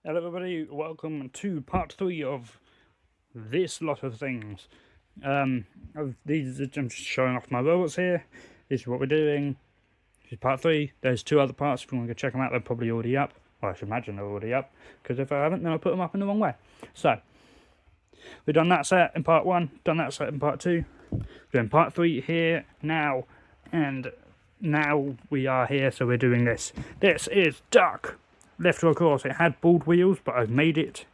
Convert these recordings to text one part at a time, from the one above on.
Hello everybody, welcome to part 3 of this lot of things. I'm just showing off my robots here. This is what we're doing. This is part 3. There's 2 other parts. If you want to go check them out, they're probably already up. Well, I should imagine they're already up, because if I haven't, then I'll put them up in the wrong way. So, we've done that set in part 1, done that set in part 2. We're doing part 3 here, now, and now we are here, so we're doing this. This is Duck! Left wheel course. It had bald wheels, but I've made it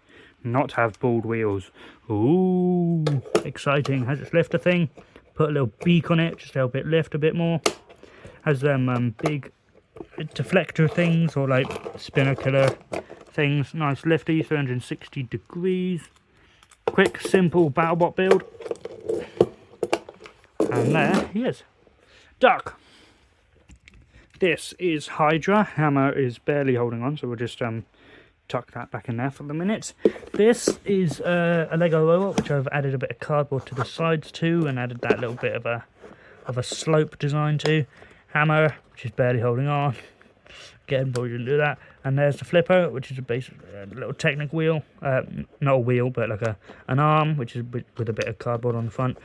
not have bald wheels. Ooh, exciting. Has its lifter thing. Put a little beak on it, just to help it lift a bit more. Has them big deflector things, or like spinner killer things. Nice lifty, 360 degrees. Quick, simple BattleBot build. And there he is. Duck. This is Hydra. Hammer is barely holding on, so we'll just tuck that back in there for the minute. This is a Lego robot, which I've added a bit of cardboard to the sides to, and added that little bit of a slope design to. Hammer, which is barely holding on. Again, probably didn't do that. And there's the flipper, which is a little Technic wheel. Not a wheel, but like an arm, which is with a bit of cardboard on the front.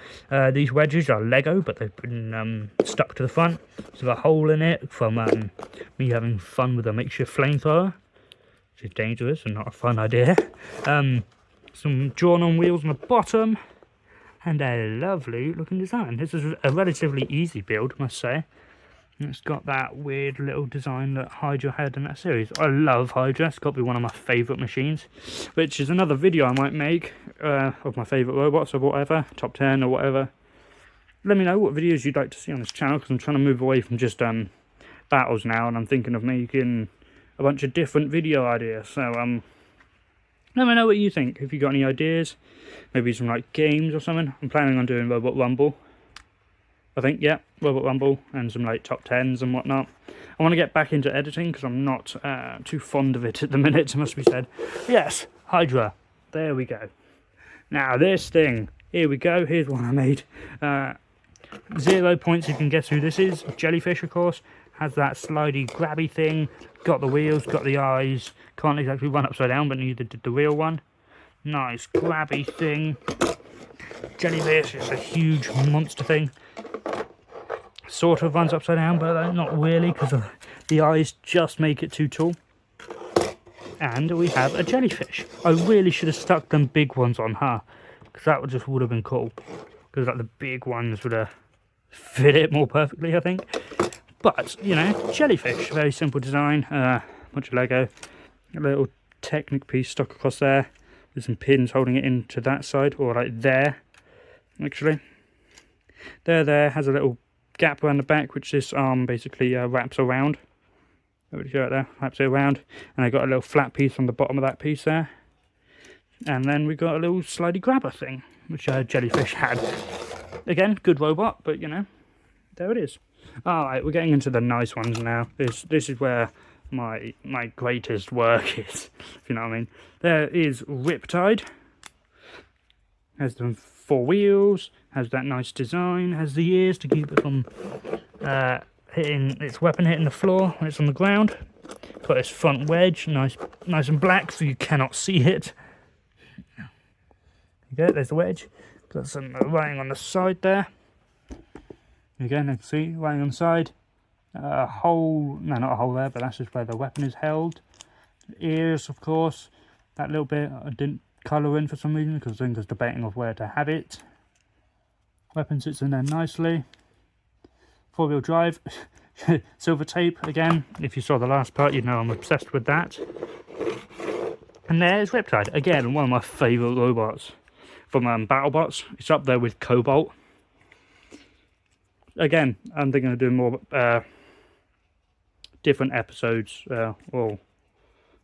These wedges are Lego, but they've been stuck to the front. So a hole in it from me having fun with a makeshift flamethrower, which is dangerous and not a fun idea. Some drawn-on wheels on the bottom, and a lovely looking design. This is a relatively easy build, I must say. It's got that weird little design that Hydra had in that series. I love Hydra. It's got to be one of my favourite machines, which is another video I might make of my favourite robots or whatever, top 10 or whatever. Let me know what videos you'd like to see on this channel, because I'm trying to move away from just battles now, and I'm thinking of making a bunch of different video ideas. So let me know what you think. If you got any ideas, maybe some like games or something. I'm planning on doing Robot Rumble. I think, yeah, Robot Rumble and some like top 10s and whatnot. I want to get back into editing because I'm not too fond of it at the minute, must be said. Yes, Hydra. There we go. Now this thing. Here we go. Here's one I made. 0 points if you can guess who this is. Jellyfish, of course. Has that slidey, grabby thing. Got the wheels, got the eyes. Can't exactly run upside down, but neither did the real one. Nice, grabby thing. Jellyfish is a huge monster thing. Sort of runs upside down, but not really, because the eyes just make it too tall. And we have a jellyfish. I really should have stuck them big ones on her, because that would have been cool. Because like the big ones would have fit it more perfectly, I think. But you know, jellyfish, very simple design. Bunch of Lego, a little Technic piece stuck across there with some pins holding it into that side, or like there, actually. There has a little gap around the back, which this arm basically wraps around. Over here, there, wraps it around, and I got a little flat piece on the bottom of that piece there. And then we got a little slidey grabber thing, which Jellyfish had. Again, good robot, but you know, there it is. All right, we're getting into the nice ones now. This is where my greatest work is, if you know what I mean. There is Riptide. Has them 4 wheels, has that nice design, has the ears to keep it from hitting its weapon hitting the floor when it's on the ground. Got its front wedge, nice and black, so you cannot see it. Okay, there's the wedge. Got some writing on the side there. Again, you can see writing on the side. A hole, no, not a hole there, but that's just where the weapon is held. Ears, of course. That little bit I didn't colour in for some reason, because I think I was debating of where to have it. Weapon sits in there nicely. 4-wheel drive. Silver tape again. If you saw the last part, you'd know I'm obsessed with that. And there's Riptide. Again, one of my favourite robots from BattleBots. It's up there with Cobalt. Again, I'm thinking of doing more different episodes or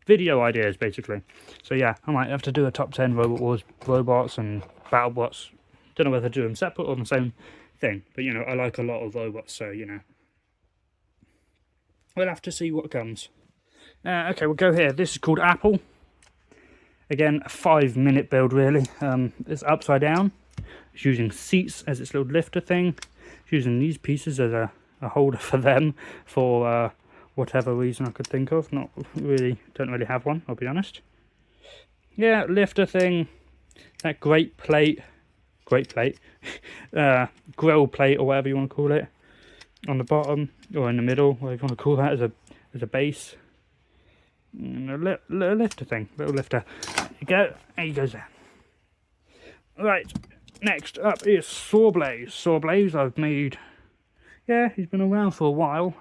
video ideas, basically. So yeah, I might have to do a top 10 Robot Wars robots and BattleBots. Don't know whether to do them separate or the same thing, but you know, I like a lot of robots, so you know, we'll have to see what comes. Okay, we'll go here. This is called Apple. Again, a 5-minute build, really. It's upside down. It's using seats as its little lifter thing. It's using these pieces as a holder for them for whatever reason I could think of. Don't really have one, I'll be honest. yeah, lifter thing, that great plate, grill plate or whatever you want to call it, on the bottom or in the middle, whatever you want to call that, as a base. And a lifter thing, little lifter. There you go, there he goes there. Right, next up is Sawblaze. Sawblaze I've made, yeah, he's been around for a while.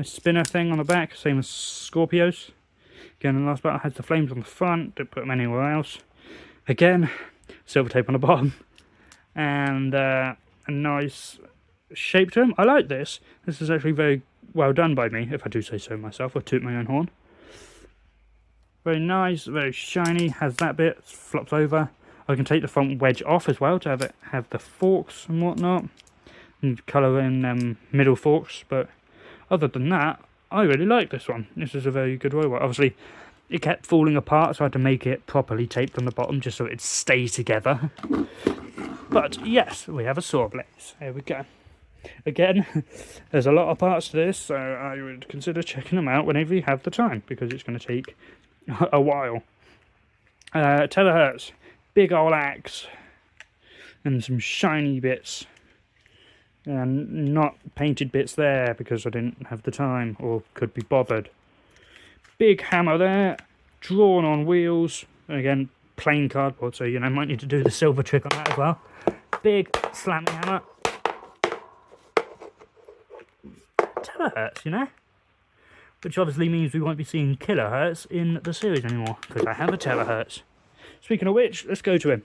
A spinner thing on the back, same as Scorpios. Again, in the last battle, has the flames on the front, didn't put them anywhere else. Again, silver tape on the bottom, and a nice shape to him. I like this. This is actually very well done by me, if I do say so myself, or toot my own horn. Very nice, very shiny, has that bit, flops over. I can take the front wedge off as well to have the forks and whatnot, and colour in middle forks, but other than that, I really like this one. This is a very good robot. Obviously, it kept falling apart, so I had to make it properly taped on the bottom just so it'd stay together. But yes, we have a Sawblaze. There we go. Again, there's a lot of parts to this, so I would consider checking them out whenever you have the time, because it's going to take a while. Terahertz, big old axe, and some shiny bits. And not painted bits there because I didn't have the time or could be bothered. Big hammer there, drawn on wheels. Again, plain cardboard, so you know, might need to do the silver trick on that as well. Big slamming hammer. Terahertz, you know? Which obviously means we won't be seeing kilohertz in the series anymore, because I have a terahertz. Speaking of which, let's go to him.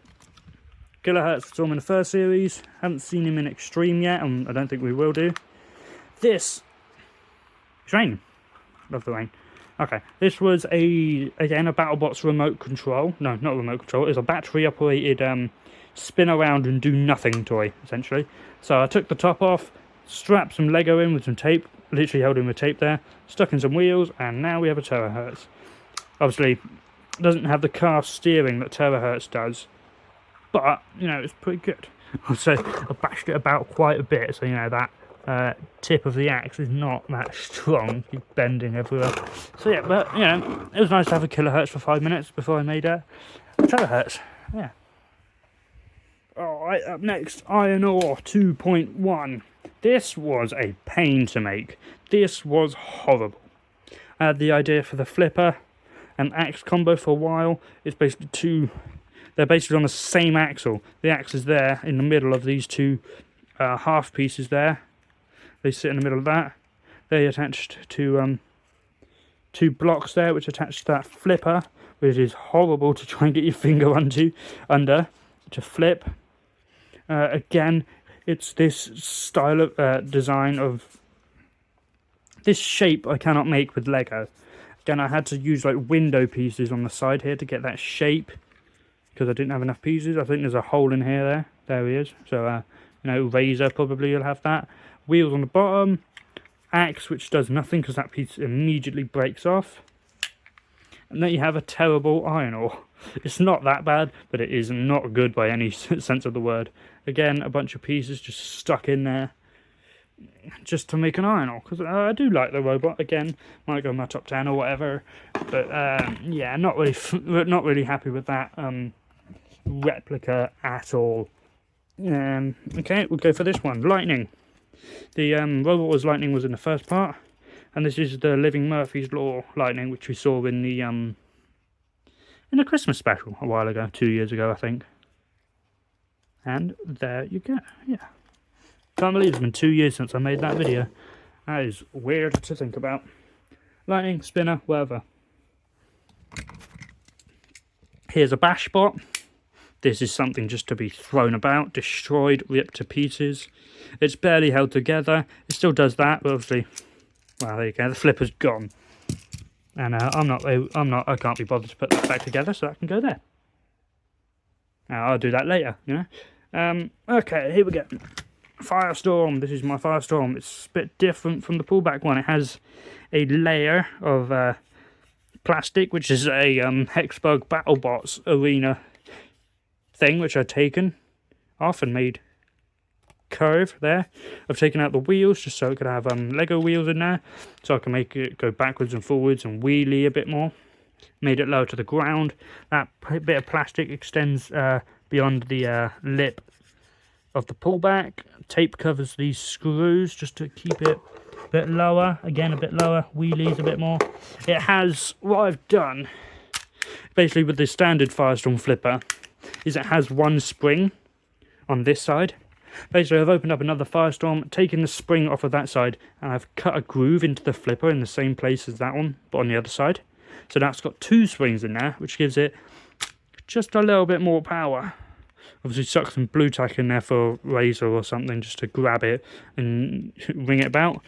Kilohertz saw him in the first series, haven't seen him in Extreme yet, and I don't think we will do. This, it's raining, love the rain. Okay, this was again a BattleBots remote control, no, not remote control, it's a battery operated spin around and do nothing toy, essentially. So I took the top off, strapped some Lego in with some tape, literally held in with tape there, stuck in some wheels, and now we have a Terahertz. Obviously, it doesn't have the cast steering that Terahertz does, but, you know, it's pretty good. So I bashed it about quite a bit, so, you know, that tip of the axe is not that strong. Keep bending everywhere. So, yeah, but, you know, it was nice to have a kilohertz for 5 minutes before I made a terahertz. Yeah. Alright, up next, Iron Ore 2.1. This was a pain to make. This was horrible. I had the idea for the flipper and axe combo for a while. It's basically two... They're basically on the same axle. The axe is there in the middle of these two half pieces there. They sit in the middle of that. They attached to two blocks there, which attach to that flipper, which is horrible to try and get your finger under to flip. Again, it's this style of design of this shape I cannot make with Lego. Again, I had to use like window pieces on the side here to get that shape, because I didn't have enough pieces. I think there's a hole in here there he is. So, you know, Razor probably will have that. Wheels on the bottom. Axe, which does nothing because that piece immediately breaks off. And then you have a terrible iron ore. It's not that bad, but it is not good by any sense of the word. Again, a bunch of pieces just stuck in there just to make an iron ore, because I do like the robot. Again, might go in my top 10 or whatever, but yeah, not really happy with that replica at all. Okay, we'll go for this one, Lightning. The robot was Lightning was in the first part, and this is the Living Murphy's Law Lightning, which we saw in the Christmas special a while ago, 2 years ago I think. And there you go. Yeah, can't believe it's been 2 years since I made that video. That is weird to think about. Lightning, spinner, whatever. Here's a bash bot. This is something just to be thrown about, destroyed, ripped to pieces. It's barely held together. It still does that, but obviously, well, there you go. The flipper's gone, and I can't be bothered to put that back together, so that can go there. I'll do that later, you know. Okay, here we go. Firestorm. This is my Firestorm. It's a bit different from the pullback one. It has a layer of plastic, which is a Hexbug BattleBots arena thing, which I've taken off and made curve there. I've taken out the wheels just so it could have Lego wheels in there, so I can make it go backwards and forwards and wheelie a bit more. made it lower to the ground. That bit of plastic extends beyond the lip of the pullback. Tape covers these screws just to keep it a bit lower. Again, a bit lower. Wheelies a bit more. It has, what I've done, basically with the standard Firestorm flipper, is it has one spring on this side. Basically, I've opened up another Firestorm, taken the spring off of that side, and I've cut a groove into the flipper in the same place as that one, but on the other side. So that's got two springs in there, which gives it just a little bit more power. Obviously stuck some blue tack in there for a razor or something just to grab it and ring it about.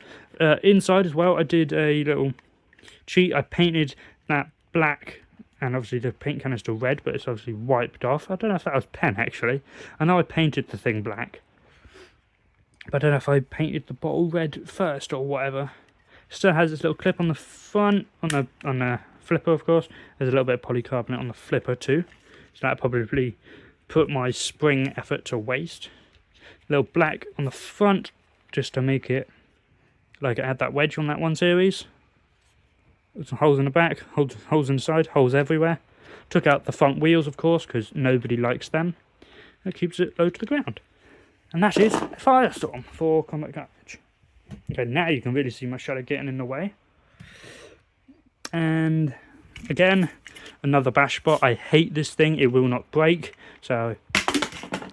Inside as well, I did a little cheat. I painted that black, and obviously the paint canister red, but it's obviously wiped off. I don't know if that was pen actually. I know I painted the thing black, but I don't know if I painted the bottle red first or whatever. Still has this little clip on the front, on the flipper of course. There's a little bit of polycarbonate on the flipper too. So that probably put my spring effort to waste. A little black on the front just to make it like it had that wedge on that one series. Some holes in the back, holes inside, holes everywhere. Took out the front wheels of course because nobody likes them. It keeps it low to the ground. And that is Firestorm for Combat Carnage. Okay, now you can really see my shadow getting in the way. And again, another bash spot. I hate this thing, it will not break. So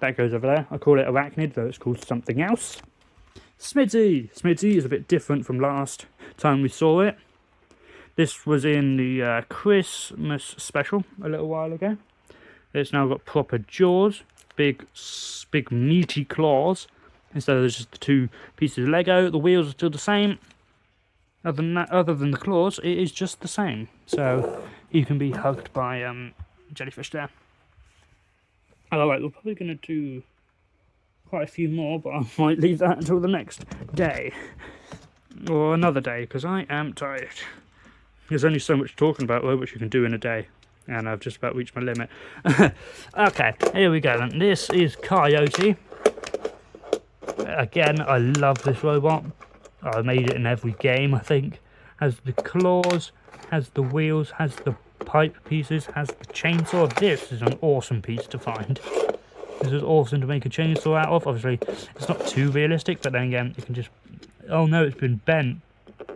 that goes over there. I call it Arachnid, though it's called something else. Smidsy! Smidsy is a bit different from last time we saw it. This was in the Christmas special a little while ago. It's now got proper jaws, big meaty claws, instead of just the two pieces of Lego. The wheels are still the same. Other than the claws, it is just the same. So you can be hugged by jellyfish there. Alright, we're probably going to do quite a few more, but I might leave that until the next day. Or another day, because I am tired. There's only so much talking about which you can do in a day. And I've just about reached my limit. Okay, here we go then. This is Coyote. Again, I love this robot. I made it in every game, I think. Has the claws, has the wheels, has the pipe pieces, has the chainsaw. This is an awesome piece to find. This is awesome to make a chainsaw out of. Obviously, it's not too realistic, but then again, you can just... Oh no, it's been bent.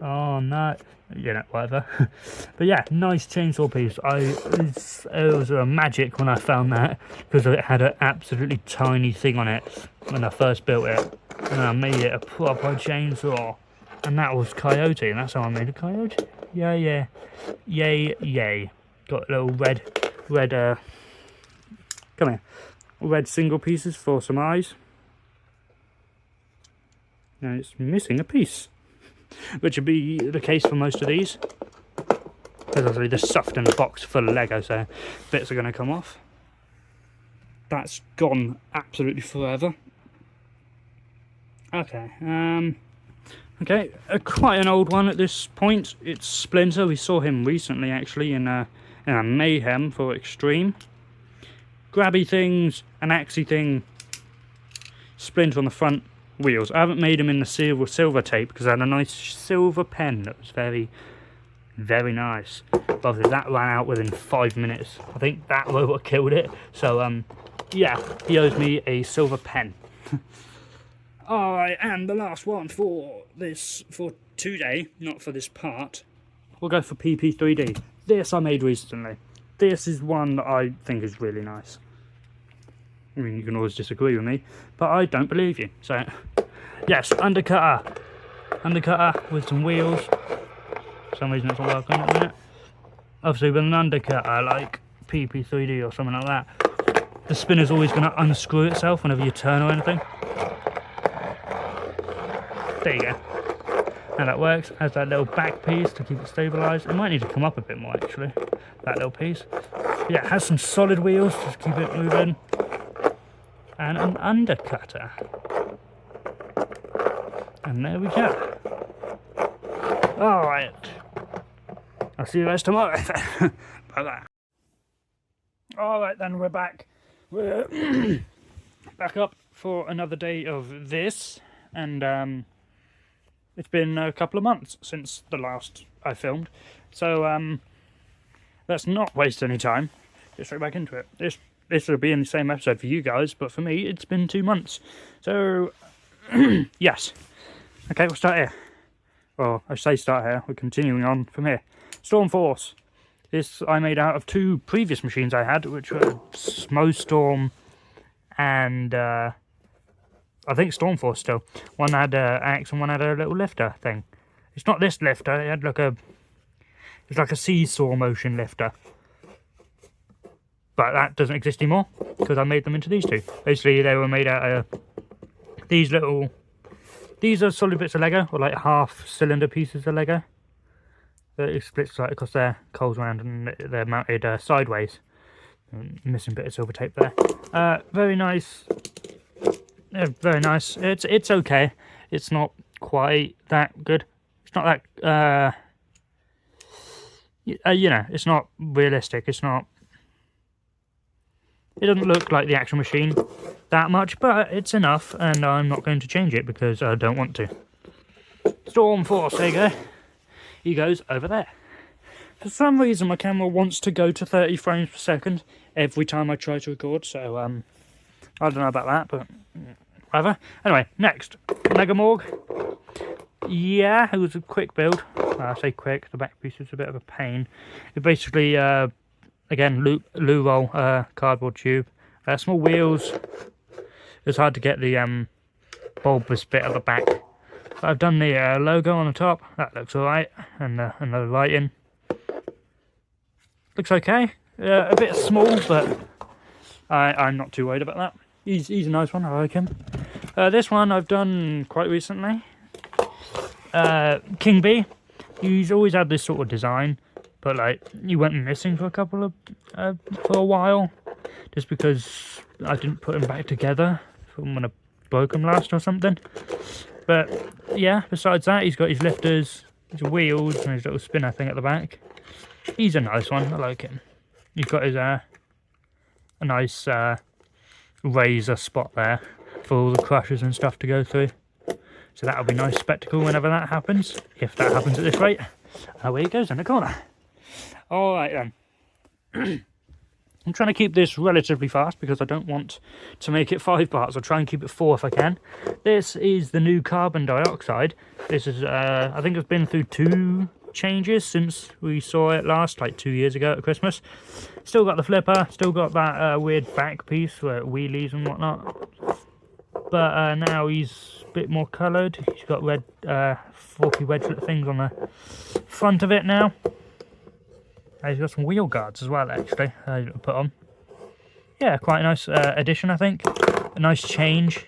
Oh no. You know, whatever. But yeah, nice chainsaw piece. It was a magic when I found that, because it had an absolutely tiny thing on it when I first built it. And I made it a proper chainsaw. And that was Coyote, and that's how I made a Coyote. Yeah. Yay. Got little red, come here. Red single pieces for some eyes. Now it's missing a piece, which would be the case for most of these. Because obviously they're stuffed in a box full of Lego, so bits are going to come off. That's gone absolutely forever. Okay, quite an old one at this point. It's Splinter. We saw him recently, actually, in a Mayhem for Extreme. Grabby things, an axey thing, Splinter on the front wheels. I haven't made him in the silver tape because I had a nice silver pen that was very, very nice. But obviously that ran out within 5 minutes. I think that robot killed it. So, yeah, he owes me a silver pen. Alright, and the last one for today, not for this part, we'll go for PP3D. This I made recently. This is one that I think is really nice. I mean, you can always disagree with me, but I don't believe you. So, yes, undercutter. Undercutter with some wheels. For some reason it's not working at the minute. Obviously with an undercutter like PP3D or something like that, the spinner's always going to unscrew itself whenever you turn or anything. There you go. Now that works. Has that little back piece to keep it stabilised. It might need to come up a bit more actually, that little piece. But yeah, it has some solid wheels to keep it moving. And an undercutter. And there we go. Alright. I'll see you guys tomorrow. Bye-bye. Alright then, we're back. We're back up for another day of this. And it's been a couple of months since the last I filmed. So let's not waste any time. Get straight back into it. This will be in the same episode for you guys, but for me, it's been 2 months. So, yes. Okay, we'll start here. Well, I say start here. We're continuing on from here. Storm Force. This I made out of 2 previous machines I had, which were Snowstorm and I think Storm Force still. One had an axe and one had a little lifter thing. It's not this lifter. It had it's like a seesaw motion lifter. But that doesn't exist anymore because I made them into these 2. Basically, they were made out of these little. These are solid bits of Lego, or like half-cylinder pieces of Lego. It splits like across their coals around, and they're mounted sideways. Missing a bit of silver tape there. Very nice. Very nice. It's okay. It's not quite that good. It's not that. You know, it's not realistic. It's not. It doesn't look like the actual machine that much, but it's enough, and I'm not going to change it because I don't want to. Storm Force, there you go. He goes over there. For some reason, my camera wants to go to 30 frames per second every time I try to record, so I don't know about that, but whatever. Anyway, next, Megamorg. Yeah, it was a quick build. I say quick, the back piece is a bit of a pain. It basically, again, loo roll, cardboard tube, small wheels. It's hard to get the bulbous bit at the back. But I've done the logo on the top. That looks alright, and the lighting looks okay. A bit small, but I'm not too worried about that. He's a nice one. I like him. This one I've done quite recently. King Bee. He's always had this sort of design, but like he went missing for a while, just because I didn't put him back together from when I broke him last or something. But yeah, besides that, he's got his lifters, his wheels, and his little spinner thing at the back. He's a nice one. I like him. He's got his a nice razor spot there for all the crushers and stuff to go through. So that'll be a nice spectacle whenever that happens, if that happens at this rate. Away he goes in the corner. Alright then. I'm trying to keep this relatively fast because I don't want to make it 5 parts. I'll try and keep it 4 if I can. This is the new carbon dioxide. This is, I think it's been through 2 changes since we saw it last, like 2 years ago at Christmas. Still got the flipper, still got that weird back piece where it wheelies and whatnot. But now he's a bit more coloured. He's got red forky wedgelet things on the front of it now. He's got some wheel guards as well, actually, put on. Yeah, quite a nice addition, I think. A nice change.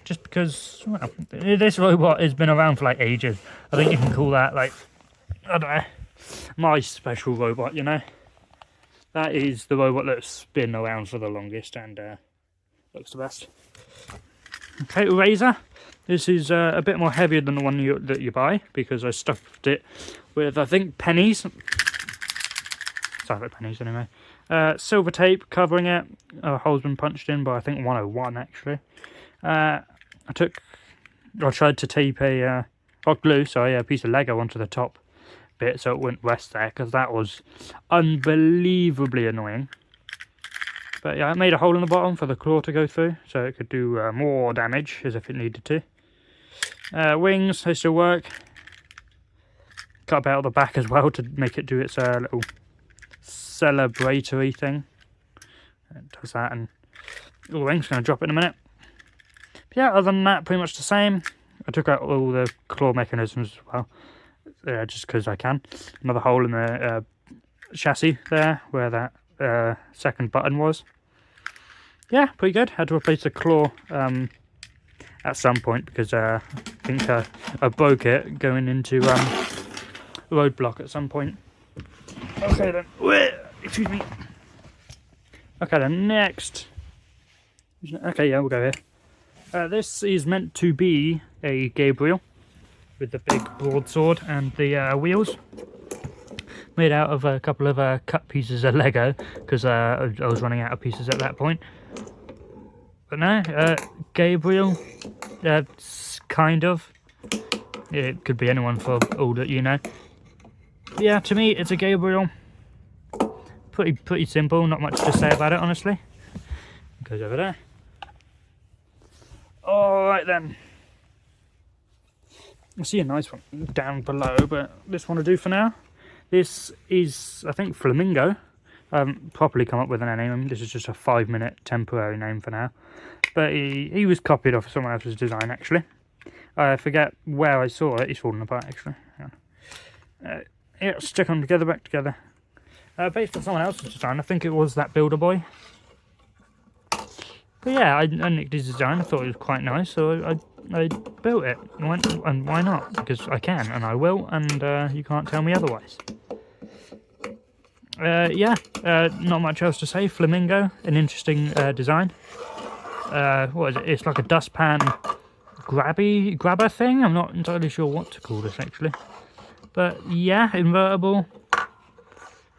Just because, well, this robot has been around for like ages. I think you can call that, like, I don't know, my special robot, you know? That is the robot that's been around for the longest and looks the best. Okay, Razor. This is a bit more heavier than the one that you buy because I stuffed it with, I think, pennies. Sounds like pennies anyway. Silver tape covering it. A hole's been punched in by, I think, 101 actually. I tried to tape hot glue, sorry, a piece of Lego onto the top bit so it wouldn't rest there because that was unbelievably annoying. But yeah, I made a hole in the bottom for the claw to go through so it could do more damage as if it needed to. Wings, they still work. Cut a bit out the back as well to make it do its little celebratory thing. It does that, and the wing's going to drop in a minute. But yeah, other than that, pretty much the same. I took out all the claw mechanisms as well. Just because I can. Another hole in the chassis there where that second button was. Yeah, pretty good. Had to replace the claw at some point because I think I broke it going into roadblock at some point. Okay then. Excuse me. Okay then, next. Okay, yeah, we'll go here. This is meant to be a Gabriel with the big broadsword and the wheels, made out of a couple of cut pieces of Lego because I was running out of pieces at that point. But no, Gabriel, kind of. It could be anyone for all that you know. yeah, to me, it's a Gabriel. Pretty simple, not much to say about it, honestly. Goes over there. Alright then. I see a nice one down below, but this one will do for now. This is, I think, Flamingo. I haven't properly come up with a name. This is just a 5-minute temporary name for now. But he was copied off someone else's design, actually. I forget where I saw it. He's falling apart, actually. Yeah, stick them together, back together. Based on someone else's design. I think it was that Builder Boy. But yeah, I nicked his design. I thought it was quite nice, so I built it. And why not? Because I can, and I will, and you can't tell me otherwise. Yeah, not much else to say. Flamingo, an interesting design. What is it? It's like a dustpan grabber thing. I'm not entirely sure what to call this, actually. But yeah, invertible.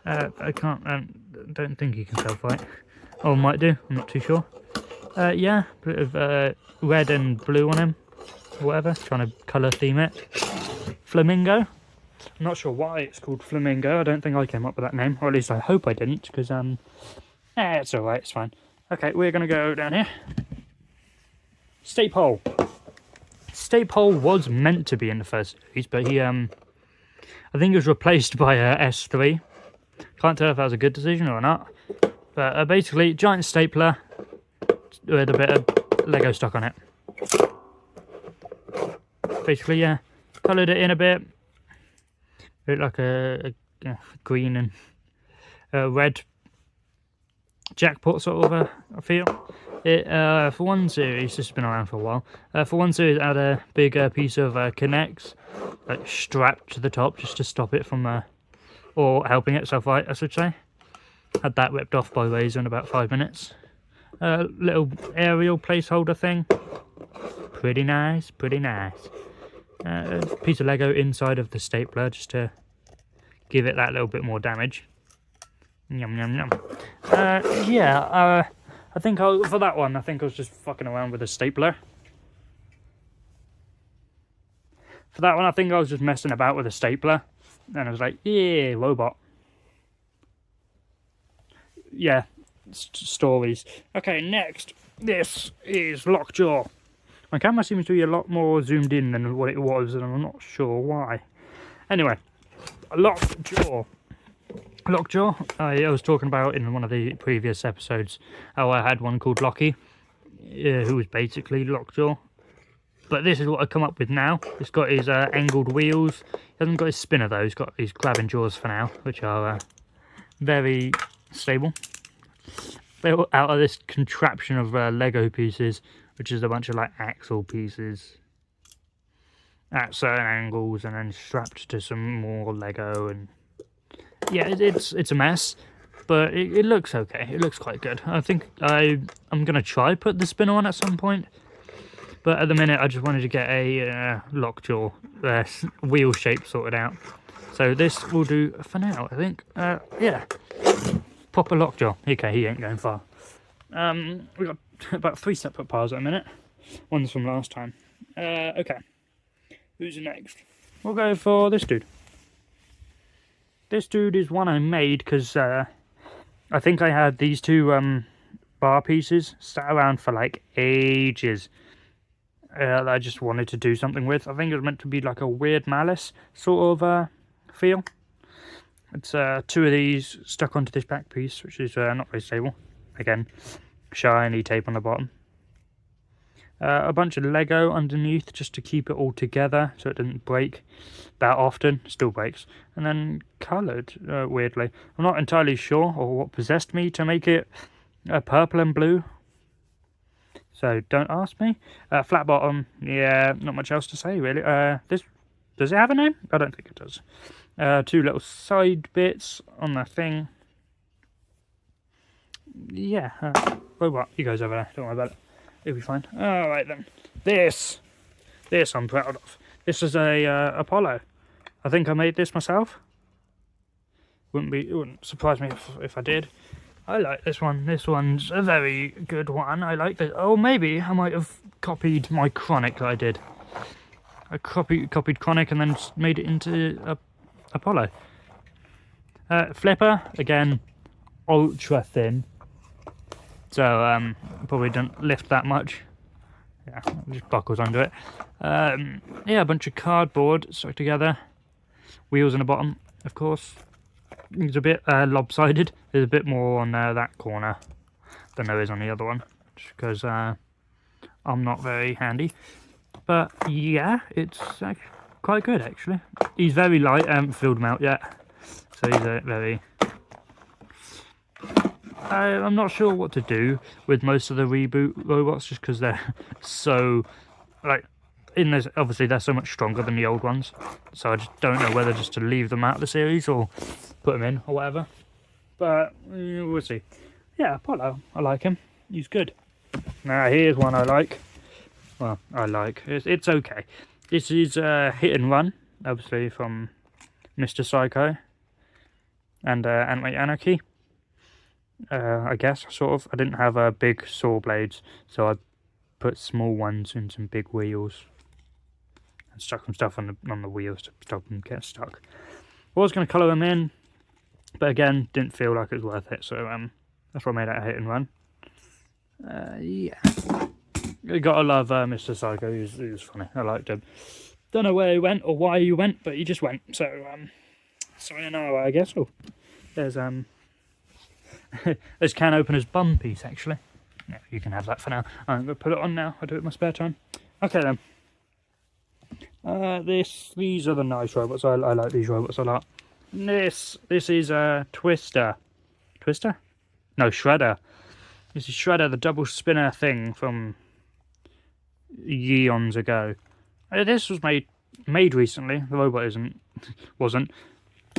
I don't think he can self-fight. Or might do, I'm not too sure. Yeah, bit of red and blue on him. Whatever, trying to colour theme it. Flamingo. I'm not sure why it's called Flamingo. I don't think I came up with that name. Or at least I hope I didn't, because, it's alright, it's fine. Okay, we're going to go down here. Stapole. Stapole was meant to be in the first series, but he, I think he was replaced by S3. Can't tell if that was a good decision or not. But basically, giant stapler with a bit of Lego stuck on it. Basically, yeah, coloured it in a bit. Looked like a green and red jackpot sort of a feel. It for one series, this has been around for a while. For one series, it had a big piece of K'NEX like strapped to the top just to stop it from, or helping it self-fight, I should say. Had that ripped off by Razor in about 5 minutes. Little aerial placeholder thing. Pretty nice, pretty nice. A piece of Lego inside of the stapler just to give it that little bit more damage. Yum yum yum. Yeah, I think for that one, I think I was just fucking around with a stapler. For that one, I think I was just messing about with a stapler. And I was like, yeah, robot. Yeah, stories. Okay, next. This is Lockjaw. My camera seems to be a lot more zoomed in than what it was, and I'm not sure why. Anyway, Lockjaw. Lockjaw, I was talking about in one of the previous episodes how I had one called Lockie, who was basically Lockjaw. But this is what I've come up with now. It's got his angled wheels. He hasn't got his spinner though, he's got his grabbing jaws for now, which are very stable. Built out of this contraption of Lego pieces, which is a bunch of like axle pieces at certain angles and then strapped to some more Lego, and yeah, it's a mess, but it looks okay. It looks quite good. I think I'm gonna try put the spinner on at some point, but at the minute I just wanted to get a Lockjaw wheel shape sorted out. So this will do for now, I think. Yeah, proper Lockjaw. Okay, he ain't going far. We got about 3 separate piles at a minute. One's from last time. Okay, who's next? We'll go for this dude. This dude is one I made because I think I had these two bar pieces sat around for like ages that I just wanted to do something with. I think it was meant to be like a weird Malice sort of feel. It's 2 of these stuck onto this back piece, which is not very stable. Again, shiny tape on the bottom. A bunch of Lego underneath just to keep it all together so it doesn't break that often. Still breaks. And then coloured, weirdly. I'm not entirely sure or what possessed me to make it purple and blue. So don't ask me. Flat bottom, yeah, not much else to say really. This, does it have a name? I don't think it does. 2 little side bits on the thing. Yeah, robot, he goes over there, don't worry about it. It'll be fine. Alright then. This I'm proud of. This is a Apollo. I think I made this myself. It wouldn't surprise me if I did. I like this one. This one's a very good one. I like this. Oh, maybe I might have copied my Chronic that I did. I copied Chronic and then made it into a Apollo. Flipper, again, ultra thin. So probably don't lift that much. Yeah, just buckles under it. Yeah, a bunch of cardboard stuck together. Wheels in the bottom, of course. It's a bit lopsided. There's a bit more on that corner than there is on the other one, just because I'm not very handy. But yeah, it's quite good actually. He's very light. I haven't filled him out yet, so he's very. I'm not sure what to do with most of the reboot robots, just because they're so like in this. Obviously, they're so much stronger than the old ones, so I just don't know whether just to leave them out of the series or put them in or whatever. But we'll see. Yeah, Apollo, I like him. He's good. Now here's one I like. Well, I like. It's okay. This is Hit and Run, obviously from Mr. Psycho and Anti-Anarchy. I guess, sort of. I didn't have big saw blades, so I put small ones in some big wheels and stuck some stuff on the wheels to stop them getting stuck. I was going to colour them in, but again, didn't feel like it was worth it, so that's what I made out of Hit and Run. Yeah. You gotta love Mr. Psycho, he was funny, I liked him. Don't know where he went or why he went, but he just went, so, sayonara, I guess. Oh, there's, there's can opener's bum piece, actually. Yeah, you can have that for now. I'm going to put it on now. I do it in my spare time. Okay, then. These are the nice robots. I like these robots a lot. This is Twister. Twister? No, Shredder. This is Shredder, the double spinner thing from eons ago. This was made recently. The robot wasn't.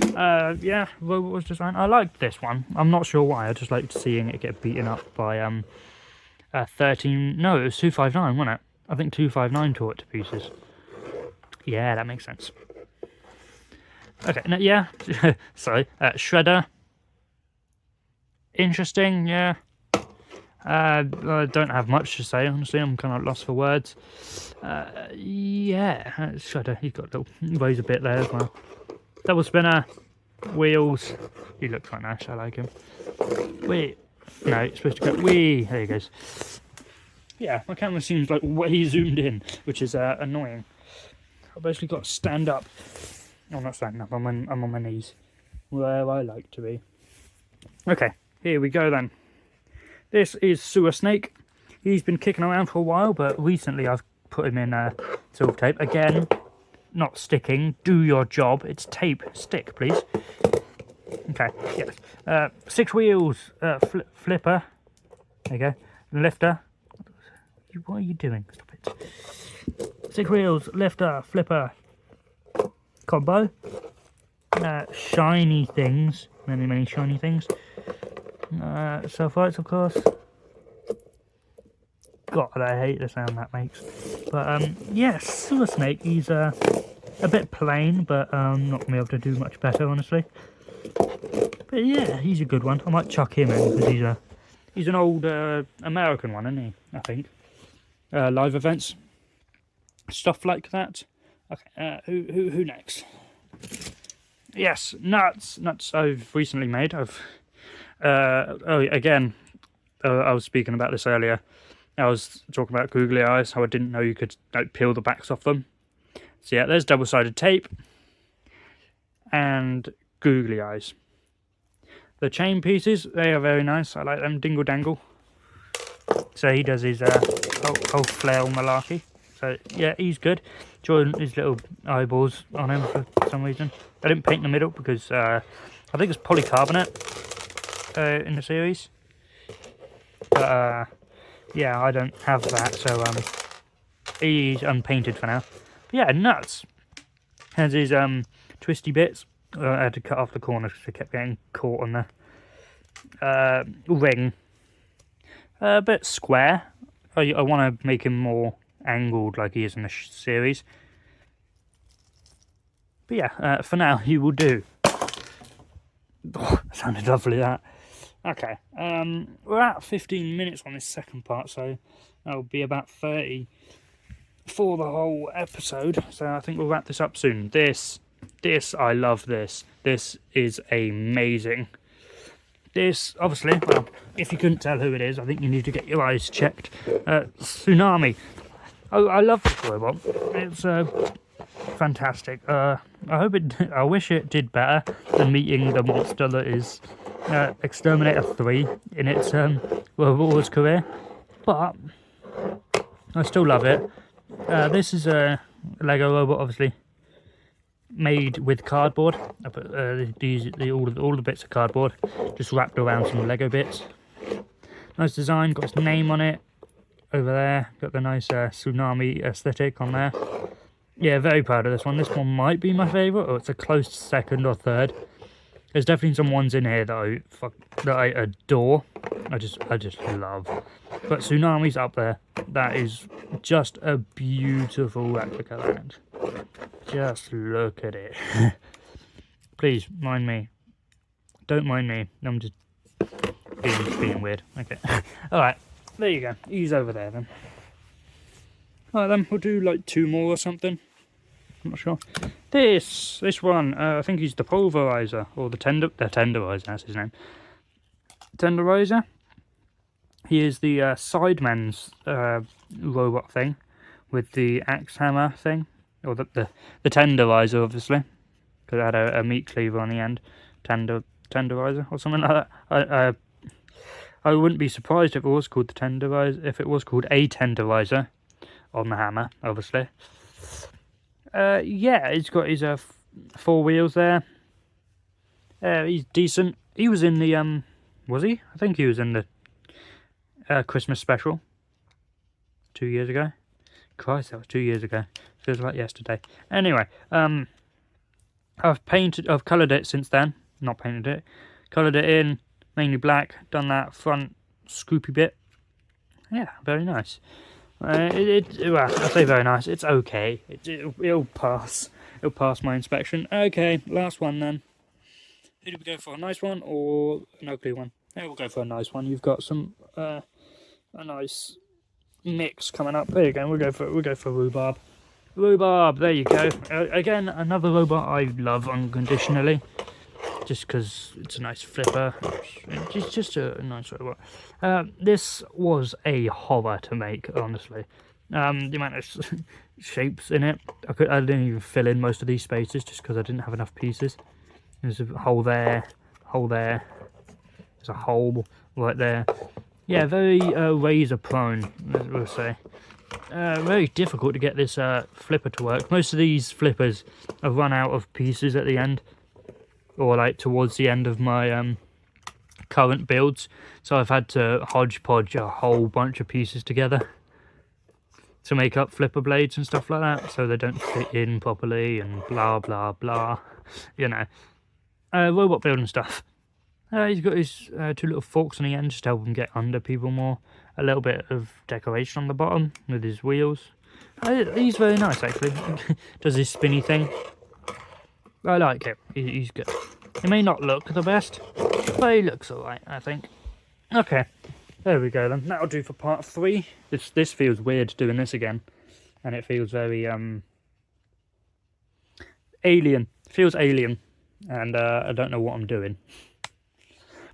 Yeah, robot was designed. I liked this one. I'm not sure why. I just liked seeing it get beaten up by 13. No, it was 259, wasn't it? I think 259 tore it to pieces. Yeah, that makes sense. Okay, no, yeah. Sorry, Shredder. Interesting, yeah. I don't have much to say, honestly. I'm kind of lost for words. Yeah, Shredder. He's got little weighs a bit there as well. Double spinner, wheels. He looks quite nice. I like him. Wait, no, it's supposed to go. Wee. There he goes. Yeah, my camera seems like way zoomed in, which is annoying. I've basically got to stand up. I'm not standing up. I'm on my knees, where I like to be. Okay, here we go then. This is Sewer Snake. He's been kicking around for a while, but recently I've put him in silver tape again. Not sticking. Do your job. It's tape. Stick, please. Okay. Yes. 6 wheels. Flipper. There you go. Lifter. What are you doing? Stop it. 6 wheels. Lifter. Flipper. Combo. Shiny things. Many shiny things. Self-lights, of course. God, I hate the sound that makes. But yes, Sewer Snake. He's a bit plain, but not gonna be able to do much better, honestly. But yeah, he's a good one. I might chuck him in because he's an old American one, isn't he? I think. Live events, stuff like that. Okay, who next? Yes, nuts. I've recently made. Again, I was speaking about this earlier. I was talking about googly eyes, how I didn't know you could like peel the backs off them. So yeah, there's double-sided tape and googly eyes. The chain pieces, they are very nice. I like them. Dingle dangle. So he does his whole flail malarkey. So yeah, he's good. Drawing his little eyeballs on him for some reason. I didn't paint the middle because I think it's polycarbonate in the series. But yeah, I don't have that, so he's unpainted for now. But yeah, nuts. Has his twisty bits. I had to cut off the corners because they kept getting caught on the ring. A bit square. I want to make him more angled like he is in the series. But yeah, for now he will do. Oh, that sounded lovely, that. Okay, we're at 15 minutes on this second part, so that'll be about 30 for the whole episode. So I think we'll wrap this up soon. This This, I love this. This is amazing. This, obviously, well, if you couldn't tell who it is, I think you need to get your eyes checked. Tsunami. Oh, I love this robot. It's fantastic. I wish it did better than meeting the monster that is Exterminator 3 in its World Wars career, but I still love it. This is a Lego robot, obviously made with cardboard. I put all the bits of cardboard just wrapped around some Lego bits. Nice design, got its name on it over there, got the nice tsunami aesthetic on there. Yeah, very proud of this one. This one might be my favourite, or it's a close second or third. There's definitely some ones in here that I adore. I just love. But Tsunami's up there. That is just a beautiful replica land. Just look at it. Please, mind me. Don't mind me. I'm just being weird. Okay. Alright, there you go. He's over there then. Alright then, we'll do like 2 more or something. I'm not sure. This one, I think he's the pulverizer, or the tenderizer, that's his name. Tenderizer. He is the Sidemen's robot thing, with the axe hammer thing, or the tenderizer, obviously, because it had a meat cleaver on the end. Tenderizer, or something like that. I wouldn't be surprised if it was called the tenderizer, if it was called a tenderizer on the hammer, obviously. Yeah, he's got his 4 wheels there. He's decent. He was in the was he? I think he was in the Christmas special 2 years ago. Christ, that was 2 years ago. Feels like yesterday. Anyway, I've coloured it since then. Not painted it. Coloured it in, mainly black. Done that front scoopy bit. Yeah, very nice. Well, I say very nice. It's okay. It'll pass. It'll pass my inspection. Okay, last one then. Who do we go for? A nice one or an ugly one? Yeah, we'll go for a nice one. You've got some a nice mix coming up. There you go. We'll go for rhubarb. Rhubarb. There you go. Again, another robot I love unconditionally. Just because it's a nice flipper. It's just a nice robot. This was a horror to make, honestly. The amount of shapes in it. I didn't even fill in most of these spaces just because I didn't have enough pieces. There's a hole there, there's a hole right there. Yeah, very razor prone, we'll say. Very difficult to get this flipper to work. Most of these flippers have run out of pieces at the end, or like towards the end of my current builds, so I've had to hodgepodge a whole bunch of pieces together to make up flipper blades and stuff like that, so they don't fit in properly and blah blah blah, you know. Robot building stuff. He's got his 2 little forks on the end just to help him get under people more. A little bit of decoration on the bottom with his wheels. He's very nice actually. Does his spinny thing. I like it. He's good. He may not look the best, but he looks alright, I think. Okay, there we go then. That'll do for part 3. This feels weird doing this again, and it feels very alien. It feels alien, and I don't know what I'm doing.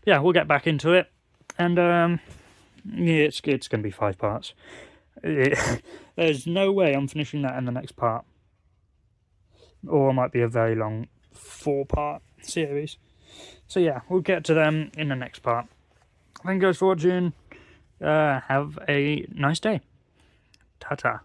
Yeah, we'll get back into it, and yeah, it's going to be 5 parts. There's no way I'm finishing that in the next part. Or it might be a very long 4-part series. So yeah, we'll get to them in the next part. Thank you guys for watching. Have a nice day. Ta-ta.